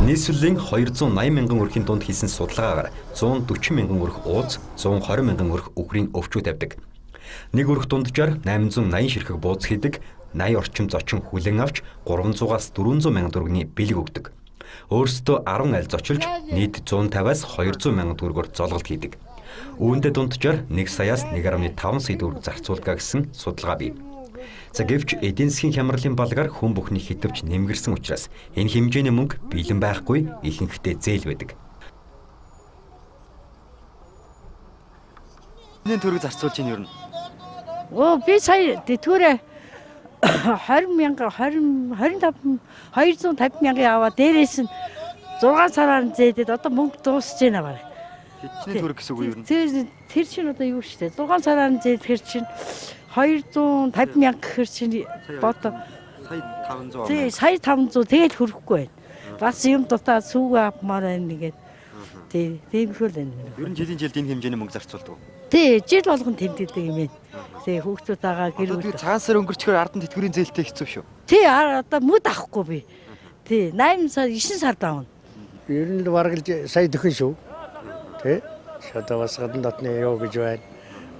Нийслэлийн 280 мянган өрхийн дунд хийсэн судалгаагаар 140 мянган өрх ууз, 120 мянган өрх үхрийн өвчүү тавьдаг. Нэг өрх дунджаар 880 ширхэг бууз хийдэг, 80 орчим зочин хүлээн авч 300-аас 400 мянган төгрөгийн бэлэг өгдөг. Өөрсдөө 10 айл зочилж нийт 150-аас 200 мянган төгрөгөөр золголт хийдэг. Үүндээ дунджаар 1 саяас 1.5 сая төгрөг зарцуулдаг гэсэн судалгаа бий. За гэвч эдийн засгийн хямралын балгаар хүн бүхний хитвч нэмгэрсэн учраас энэ хэмжээний мөнгө бэлэн байхгүй, ихэнхдээ зээл байдаг. Нэг төгрөг зарцуулж ийн юу нь? Би сая төрөө 20 мянга 250 мянган аваа дээрээс нь 6 сараар зээдэд одоо мөнгө дуусж байна барай. Хичнээн төгрөг гэсэн үг юу юм? Тэр чинь одоо юу штэ 6 сараар зээдэхэр чинь 250 мянга гэхэр чинь бото сая 500. Сая 500 тэгээд хүрэхгүй байна. Бас юм дутаа сүүг авмаар байна нэгээд. Тиймэрхүү л байна. Ер нь жилд энэ хэмжээний мөнгө зарцуулдаг. Жил болгон тэмдэгдэг юм байна. Хүүхдүүд агаа гэр бүл. Цагаан сар өнгөрчгөр ард нь тэтгэврийн зээлтэй хэцүү шүү. Одоо мөд авахгүй би. 8 сар 9 сар давна. Ер нь бараг сая төхөн шүү. Одоо бас гадна дотны юу гэж байна.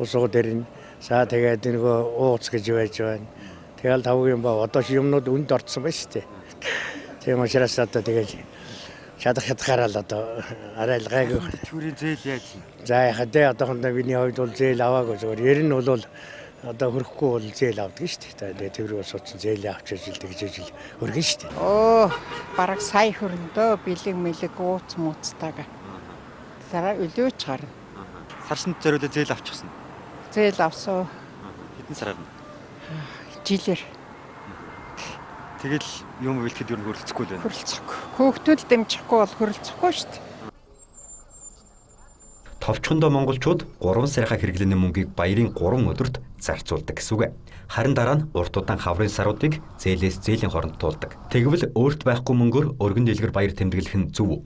Усуу дээр нь саа тэгээд нөгөө ууц гэж байж байна. Тэгэл тавгийн ба одоо юмнууд үнд орцсон байна шүү дээ. Тийм учраас одоо тэгээд шатахаараа л одоо арай л гайгүй. Тэтгэврийн зээл яаж? За яхад одоохондоо миний хувьд бол зээл аваагүй зүгээр. Ер нь бол одоо хөрөхгүй бол зээл авдаг шүү дээ. Тэгээд тэврээ суудсан зээл авч ижил тэгж ижил өргөн шүү дээ. Бараг сая хөрөндөө бэлэг мэлэг ууц мууцтайгаа. Сараа өлөөч гарна. Сарсанд зориулаад зээл авчихсан. Зээл авсан. Хэдэн сараар нь? Жилээр. Тэгэл юм бэлтгэд ер нь хөрөлцөхгүй л байна. Хөрөлцөхгүй. Хөөхтүүд дэмжихгүй бол хөрөлцөхгүй шүү дээ. Товчхондоо монголчууд 3 сарынхаа хэрэглээний мөнгийг баярын 3 өдөрт зарцуулдаг гэсэн үг. Харин дараа нь урт удаан хаврын саруудыг зээлээс зээлийн хооронд туулдаг. Тэгвэл өөрт байхгүй мөнгөөр өргөн дэлгэр баяр тэмдэглэх нь зөв үү?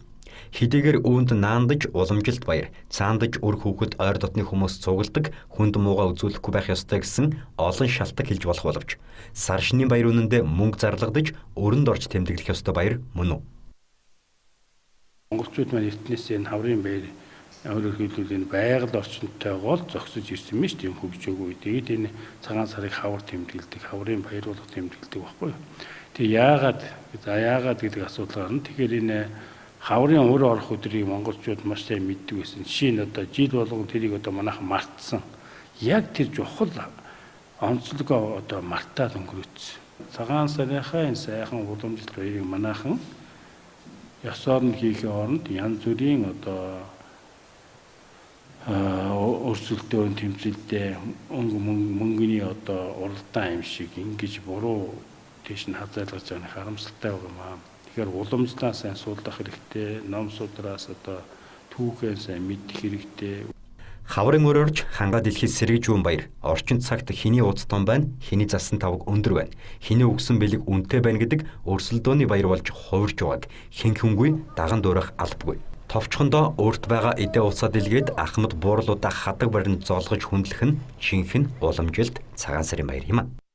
Хэдийгээр үүнд наандаж уламжилт баяр, цаандаж өр хүүхэд ойр дотны хүмүүс цугладаг, хүнд муугаа үзүүлэхгүй байх ёстой гэсэн олон шалтгаан хэлж болох боловч сар шинийн баяр үнэндээ мөнгө зарлагдаж өрөнд орж тэмдэглэх ёстой баяр мөн үү? Монголчууд маань эртнээс энэ хаврын баяр өөрөөр хэлбэл энэ байгаль орчинтойгоо зогсож ирсэн мэт юм хөгжөөгүй. Тэгээд энэ цагаан сарыг хавар тэмдэглэдэг, хаврын баяр болох тэмдэглэдэг байхгүй юу? Тэгээ яагаад гэдэг асуудал гарна. Тэгэхээр энэ хаврын өр орох өдрийг монголчууд маш сайн мэддэг байсан. Жишээ нь одоо жил болгон тэрийг одоо манайхан мартсан. Яг тэр чухал онцлогоо одоо мартаад өнгөрөөцсөн. Цагаан сарынхаа энэ сайхан уламжлалт баярыг манайхан ёсоор нь хийхээ оронд янз бүрийн одоо өрсөлдөөн тэмцэлдээ мөнгөний одоо уралдаан юм шиг ингэж буруу тийш нь хазаалгаж байгаа нь харамсалтай байгаа юм аа. Тэгэхээр уламжлалаа сайн суулгах хэрэгтэй, ном судраас одоо түүхээ сайн мэдэх хэрэгтэй. Хаврын өрөөрч ханга дэлхийд сэргийжүүн баяр орчин цагт хиний ууц том байна, хиний засан тавг өндөр байна, хиний өгсөн бэлэг үнэтэй байна гэдэг өрсөлдөөний баяр болж хувирж байгааг хэн хүнгүй даган дуурах албагүй. Товчхондоо өөрт байгаа эдээ уцаа дэлгээд ахмад буурлуудаа хадаг барин золгож хүндлэх нь жинхэнэ уламжилт цагаан сарын баяр юм а.